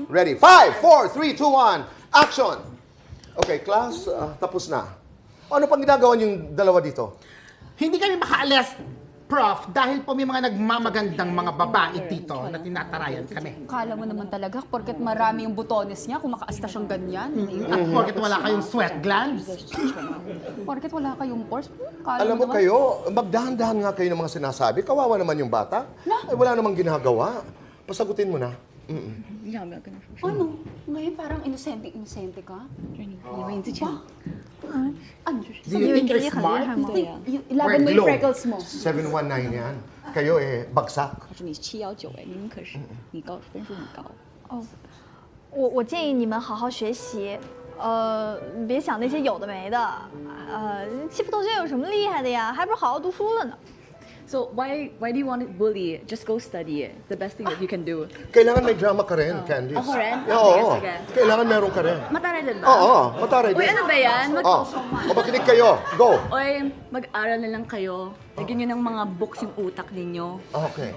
Ready? 5, 4, 3, 2, 1, action! Okay, class, tapos na. Ano pang ginagawa niyong dalawa dito? Hindi kami makaalis, Prof, dahil po may mga nagmamagandang mga babae dito na tinatarayan kami. Kala mo naman talaga, porket marami yung butones niya, kung makaasta siyang ganyan. At porket wala kayong sweat glands. Porket wala kayong pores, kala Alam mo naman. kayo, magdahan-dahan nga kayo ng mga sinasabi. Kawawa naman yung bata. Eh, wala namang ginagawa. Pasagutin mo na. 你想不要跟他说？ Ano? Ngayon parang inosente ka? 以为你自己很 Ano? Do you think you're smart? 对呀、 Ilaban mo yung glow. freckles mo. 719 yan. Kayo bagsak. 可是你719哎，明明可是你高分数很高。我建议你们好好学习，别想那些有的没的，欺负同学有什么厉害的呀？还不如好好读书了呢。 So why do you want to bully? Just go study it. It's the best thing that you can do. Kailangan may drama ka rin, Candice. Ako rin? Oo. Sige, sige. Kailangan meron ka rin. Mataray din ba? Oo, mataray Uy, din. ano ba yan? Oh, makinig kayo. Go. Uy, mag-aral na lang kayo. Lagyan nyo ng mga books yung utak ninyo. Okay.